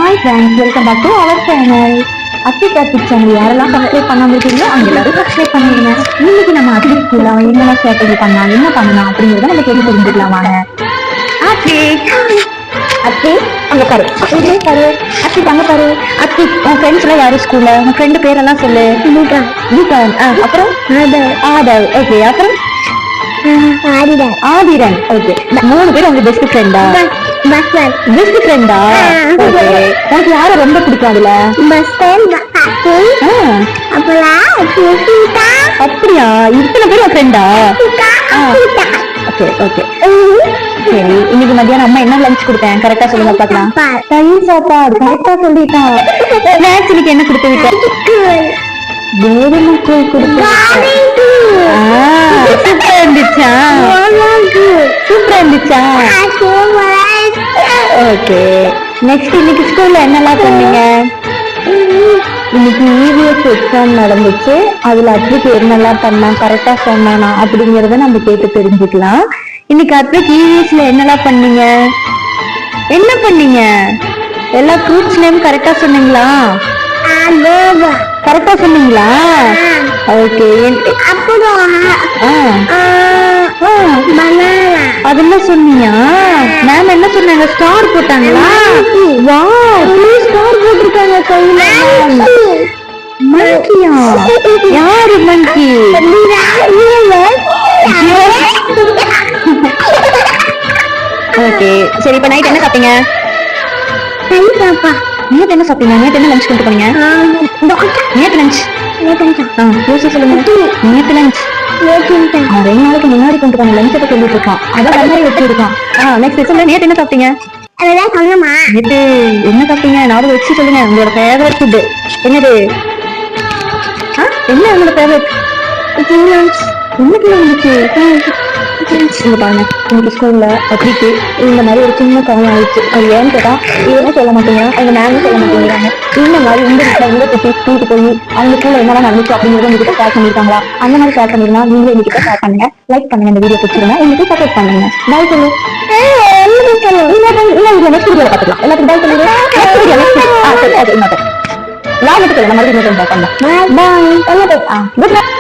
Hi friends, welcome back to our channel. அத்திகாஸ்டிக் channel யாரெல்லாம் subscribe பண்ணாம இருக்கீங்களோ அவங்க எல்லாரும் சப்ஸ்கிரைப் பண்ணிடுங்க. இன்னைக்கு நம்ம அத்தி ஸ்கூல்ல அவன் என்னெல்லாம் ஸ்ட்ராட்டஜி பண்ணலாம், என்ன பண்ணலாம் அப்படிங்கிறத நம்ம கேட்டு தெரிஞ்சுக்கலாம் வாங்க. அத்தி அத்தி அங்க பாரு, அத்தி பாரு, அத்தி அங்க பாரு. அத்தி, உன் ஃப்ரெண்ட்ஸ் எல்லாம் யாரு ஸ்கூல்ல? உன் ஃப்ரெண்டு பேரெல்லாம் சொல்லு. அப்புறம் ஆதவ். ஓகே, அப்புறம் ஆதிரன். ஓகே, 3 பேர் உங்க பெஸ்ட் ஃப்ரெண்டா? பெஸ்ட் ஃப்ரெண்டா? ஓகே, உனக்கு யார ரொம்ப பிடிக்கும் அதுல? அப்படியா? இத்தனை பேர் ஃப்ரெண்டா? ஓகே ஓகே சரி. இன்னைக்கு மத்தியானம் அம்மா என்ன லஞ்ச் கொடுத்தேன் கரெக்டா சொல்லுங்க பாக்கலாம். தயிர் சாப்பாடு கரெக்டா சொல்லிட்டான். ஸ்நாக்ஸ் இன்னைக்கு என்ன கொடுத்து விட்டேன்? கோதுமை கூழ் கொடுத்தேன். சூப்பரா இருந்துச்சா? சூப்பரா இருந்துச்சா? ஓகே, நெக்ஸ்ட் இன்னைக்கு ஸ்கூல்ல என்னெல்லாம் பண்ணீங்க? இன்னைக்கு இவிஎஸ் எக்ஸாம் நடந்துச்சு. அதுல அட்ரிக் என்னெல்லாம் பண்ணா கரெக்டா சொன்னானா அப்படிங்கறத நம்ம கேட்டு தெரிஞ்சுக்கலாம். இன்னைக்கு அட்ரிக் இவிஎஸ்ல என்னெல்லாம் பண்ணீங்க? என்ன பண்ணீங்க? எல்லா ஃப்ரூட்ஸ் நேம் கரெக்டா சொன்னீங்களா? கரெக்டா சொன்னீங்களா? ஓகே, அதெல்லாம் சொன்னியா? மேம் என்ன சொன்னாங்க? ஸ்டார் போட்டாங்களா? வாவ், 3 ஸ்டார் போட்டிருக்காங்க கையில. மங்கியா? யாரு மங்கி? ஓகே சரி, இப்ப நைட் என்ன சாப்பிட்டீங்க? நேத்து என்ன சாப்பிட்டீங்க? நேத்து என்ன லஞ்ச் கொண்டு போனீங்க? நேத்து லஞ்ச் யோசி சொல்லுங்க. நேத்து லஞ்ச் 2 நாளைக்கு முன்னாடி கொண்டு போன லஞ்ச் சொல்லிட்டு இருக்கான். அதான் மாதிரி வச்சிருக்கான். நெக்ஸ்ட் சொல்லுங்க, நேத்து என்ன சாப்பிட்டீங்க? நேத்து என்ன சாப்பிட்டீங்க? ஞாபகம் வச்சு சொல்லுங்க. உங்களோட ஃபேவரட் ஃபுட் என்னது? என்ன உங்களோட ஃபேவரட்? என்னக்கு இருந்துச்சு? இங்க பாருங்க, இன்னைக்கு ஸ்கூல்ல அட்ரிக்கு இந்த மாதிரி ஒரு சின்ன காயம் ஆயிடுச்சு. அது ஏன்னு கேட்டா இவங்க சொல்ல மாட்டேங்கிறான், அவங்க மேமும் சொல்ல மாட்டேங்கிறாங்க. இந்த மாதிரி இந்த வீட்டுல உங்க குட்டி கூட்டு போய் அவங்க ஸ்கூல்ல என்னெல்லாம் நடந்துச்சு அப்படிங்கிறத உங்ககிட்ட ஷேர் பண்ணிருக்காங்களா? அந்த மாதிரி ஷேர் பண்ணிருந்தா நீங்க எங்ககிட்ட ஷேர் பண்ணுங்க, லைக் பண்ணுங்க, இந்த வீடியோ பிடிச்சிருந்தா எங்களுக்கு சப்போர்ட் பண்ணுங்க. பாய் சொல்லு. நெக்ஸ்ட் வீடியோல பாத்துக்கலாம். எல்லாத்துக்கும் பாய் சொல்லுங்க. நான் மட்டும் சொல்ல, நம்ம மறுபடியும் பாய். Good night.